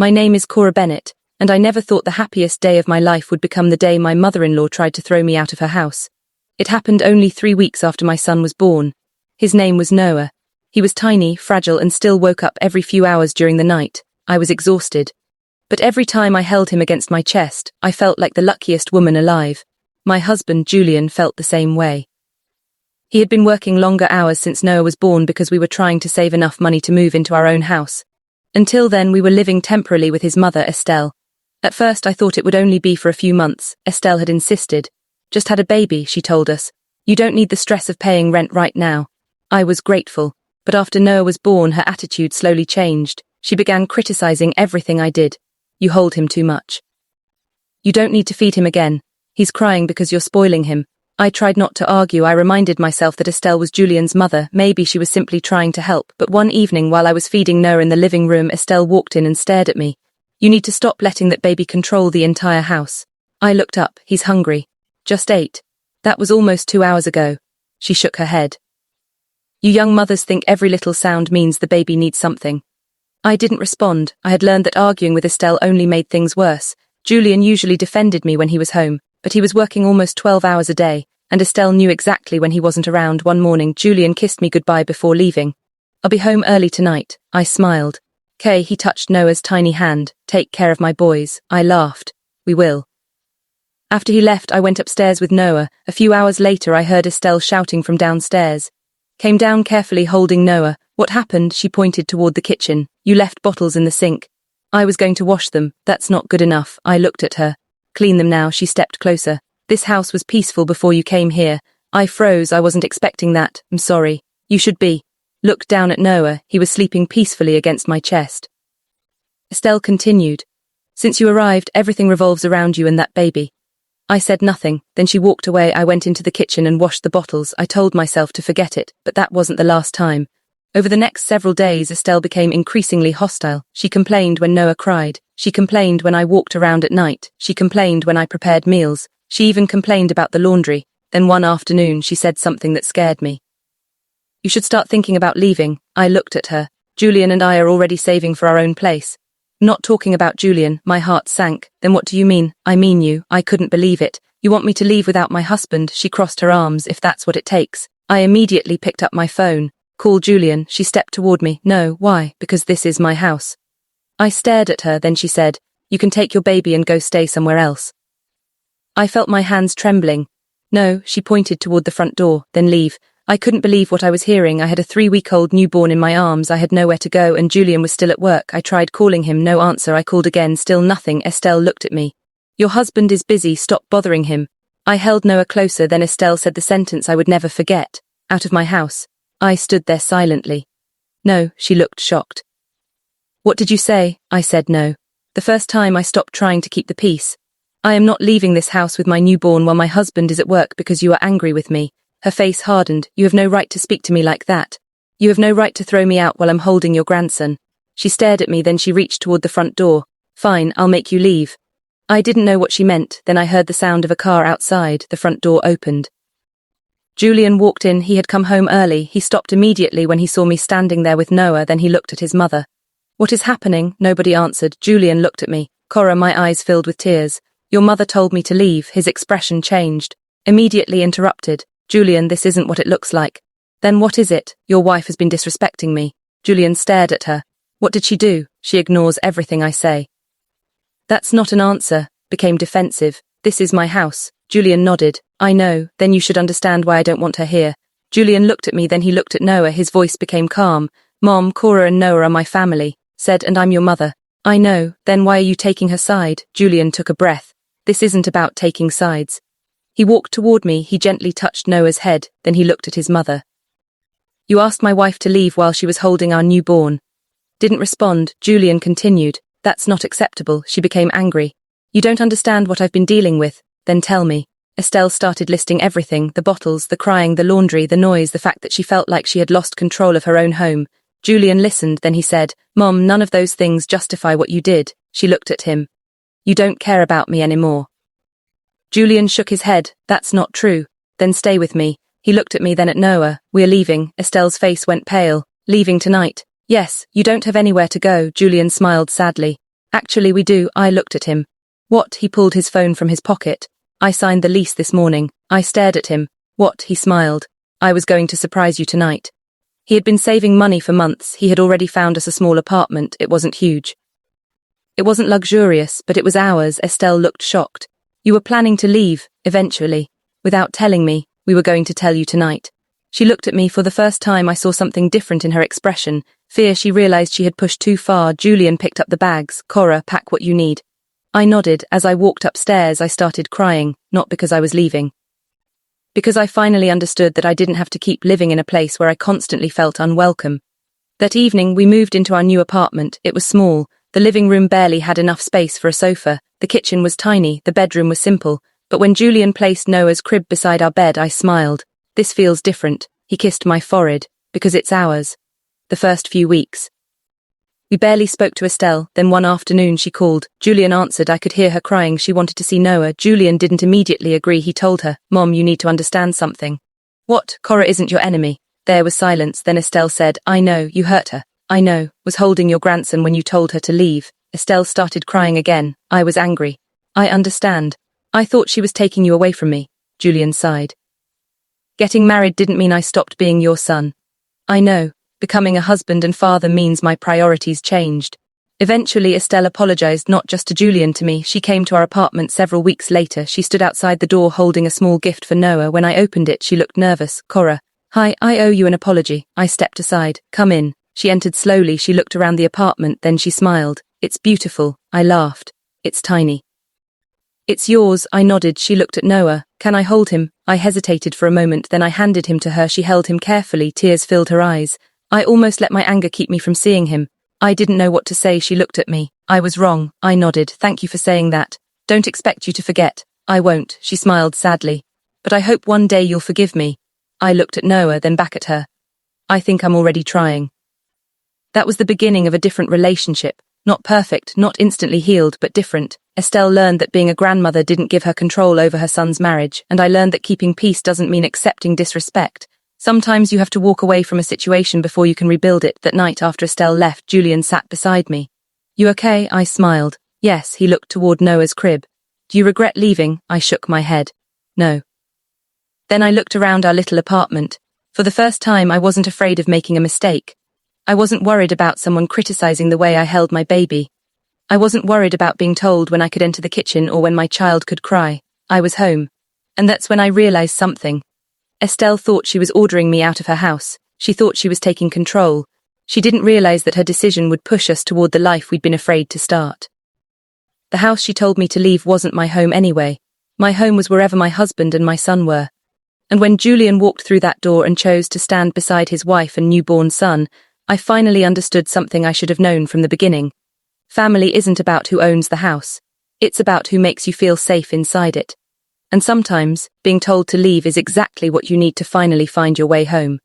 My name is Cora Bennett, and I never thought the happiest day of my life would become the day my mother-in-law tried to throw me out of her house. It happened only 3 weeks after my son was born. His name was Noah. He was tiny, fragile, and still woke up every few hours during the night. I was exhausted. But every time I held him against my chest, I felt like the luckiest woman alive. My husband, Julian, felt the same way. He had been working longer hours since Noah was born because we were trying to save enough money to move into our own house. Until then, we were living temporarily with his mother, Estelle. At first, I thought it would only be for a few months. Estelle had insisted. Just had a baby, she told us. You don't need the stress of paying rent right now. I was grateful. But after Noah was born, her attitude slowly changed. She began criticizing everything I did. You hold him too much. You don't need to feed him again. He's crying because you're spoiling him. I tried not to argue. I reminded myself that Estelle was Julian's mother. Maybe she was simply trying to help. But one evening while I was feeding Noah in the living room, Estelle walked in and stared at me. You need to stop letting that baby control the entire house. I looked up. He's hungry. Just ate. That was almost 2 hours ago. She shook her head. You young mothers think every little sound means the baby needs something. I didn't respond. I had learned that arguing with Estelle only made things worse. Julian usually defended me when he was home, but he was working almost 12 hours a day, and Estelle knew exactly when he wasn't around. One morning, Julian kissed me goodbye before leaving. I'll be home early tonight. I smiled. Kay, he touched Noah's tiny hand. Take care of my boys. I laughed. We will. After he left, I went upstairs with Noah. A few hours later, I heard Estelle shouting from downstairs. Came down carefully holding Noah. What happened? She pointed toward the kitchen. You left bottles in the sink. I was going to wash them. That's not good enough. I looked at her. Clean them now. She stepped closer. This house was peaceful before you came here. I froze. I wasn't expecting that. I'm sorry. You should be. Looked down at Noah. He was sleeping peacefully against my chest. Estelle continued. Since you arrived, everything revolves around you and that baby. I said nothing. Then she walked away. I went into the kitchen and washed the bottles. I told myself to forget it, but that wasn't the last time. Over the next several days, Estelle became increasingly hostile. She complained when Noah cried. She complained when I walked around at night. She complained when I prepared meals. She even complained about the laundry. Then one afternoon, she said something that scared me. You should start thinking about leaving. I looked at her. Julian and I are already saving for our own place. Not talking about Julian. My heart sank. Then what do you mean? I mean you. I couldn't believe it. You want me to leave without my husband? She crossed her arms. If that's what it takes. I immediately picked up my phone. Call Julian. She stepped toward me. No, why? Because this is my house. I stared at her. Then she said, you can take your baby and go stay somewhere else. I felt my hands trembling. No, she pointed toward the front door. Then leave. I couldn't believe what I was hearing. I had a 3-week-old newborn in my arms. I had nowhere to go, and Julian was still at work. I tried calling him. No answer. I called again. Still nothing. Estelle looked at me. Your husband is busy. Stop bothering him. I held Noah closer. Then Estelle said the sentence I would never forget. Out of my house. I stood there silently. No, she looked shocked. What did you say? I said no. The first time I stopped trying to keep the peace. I am not leaving this house with my newborn while my husband is at work because you are angry with me. Her face hardened. You have no right to speak to me like that. You have no right to throw me out while I'm holding your grandson. She stared at me, then she reached toward the front door. Fine, I'll make you leave. I didn't know what she meant. Then I heard the sound of a car outside. The front door opened. Julian walked in. He had come home early. He stopped immediately when he saw me standing there with Noah. Then he looked at his mother. What is happening? Nobody answered. Julian looked at me. Cora, my eyes filled with tears. Your mother told me to leave. His expression changed. Immediately interrupted. Julian, this isn't what it looks like. Then what is it? Your wife has been disrespecting me. Julian stared at her. What did she do? She ignores everything I say. That's not an answer. Became defensive. This is my house. Julian nodded. I know. Then you should understand why I don't want her here. Julian looked at me, then he looked at Noah. His voice became calm. Mom, Cora and Noah are my family. Said, and I'm your mother. I know. Then why are you taking her side? Julian took a breath. This isn't about taking sides. He walked toward me. He gently touched Noah's head. Then he looked at his mother. You asked my wife to leave while she was holding our newborn. Didn't respond. Julian continued. That's not acceptable. She became angry. You don't understand what I've been dealing with. Then tell me. Estelle started listing everything, the bottles, the crying, the laundry, the noise, the fact that she felt like she had lost control of her own home. Julian listened, then he said, Mom, none of those things justify what you did. She looked at him. You don't care about me anymore. Julian shook his head. That's not true. Then stay with me. He looked at me, then at Noah. We're leaving. Estelle's face went pale. Leaving tonight. Yes, you don't have anywhere to go. Julian smiled sadly. Actually, we do. I looked at him. What? He pulled his phone from his pocket. I signed the lease this morning. I stared at him. What? He smiled. I was going to surprise you tonight. He had been saving money for months. He had already found us a small apartment. It wasn't huge. It wasn't luxurious, but it was ours. Estelle looked shocked. You were planning to leave, eventually. Without telling me, we were going to tell you tonight. She looked at me. For the first time I saw something different in her expression. Fear. She realized she had pushed too far. Julian picked up the bags. Cora, pack what you need. I nodded. As I walked upstairs, I started crying, not because I was leaving. Because I finally understood that I didn't have to keep living in a place where I constantly felt unwelcome. That evening, we moved into our new apartment. It was small. The living room barely had enough space for a sofa. The kitchen was tiny. The bedroom was simple. But when Julian placed Noah's crib beside our bed, I smiled. This feels different. He kissed my forehead. Because it's ours. The first few weeks. We barely spoke to Estelle. Then one afternoon she called. Julian answered. I could hear her crying. She wanted to see Noah. Julian didn't immediately agree. He told her, Mom, you need to understand something. What? Cora isn't your enemy. There was silence. Then Estelle said, I know, you hurt her. I know, was holding your grandson when you told her to leave. Estelle started crying again. I was angry. I understand. I thought she was taking you away from me. Julian sighed. Getting married didn't mean I stopped being your son. I know. Becoming a husband and father means my priorities changed. Eventually, Estelle apologized not just to Julian, to me. She came to our apartment several weeks later. She stood outside the door holding a small gift for Noah. When I opened it, she looked nervous. Cora. Hi, I owe you an apology. I stepped aside. Come in. She entered slowly. She looked around the apartment, then she smiled. It's beautiful. I laughed. It's tiny. It's yours. I nodded. She looked at Noah. Can I hold him? I hesitated for a moment, then I handed him to her. She held him carefully. Tears filled her eyes. I almost let my anger keep me from seeing him. I didn't know what to say. She looked at me. I was wrong. I nodded. Thank you for saying that. Don't expect you to forget. I won't. She smiled sadly. But I hope one day you'll forgive me. I looked at Noah, then back at her. I think I'm already trying. That was the beginning of a different relationship. Not perfect, not instantly healed, but different. Estelle learned that being a grandmother didn't give her control over her son's marriage, and I learned that keeping peace doesn't mean accepting disrespect. Sometimes you have to walk away from a situation before you can rebuild it. That night after Estelle left, Julian sat beside me. You okay? I smiled. Yes. He looked toward Noah's crib. Do you regret leaving? I shook my head. No. Then I looked around our little apartment. For the first time, I wasn't afraid of making a mistake. I wasn't worried about someone criticizing the way I held my baby. I wasn't worried about being told when I could enter the kitchen or when my child could cry. I was home. And that's when I realized something. Estelle thought she was ordering me out of her house. She thought she was taking control. She didn't realize that her decision would push us toward the life we'd been afraid to start. The house she told me to leave wasn't my home anyway. My home was wherever my husband and my son were. And when Julian walked through that door and chose to stand beside his wife and newborn son, I finally understood something I should have known from the beginning. Family isn't about who owns the house. It's about who makes you feel safe inside it. And sometimes, being told to leave is exactly what you need to finally find your way home.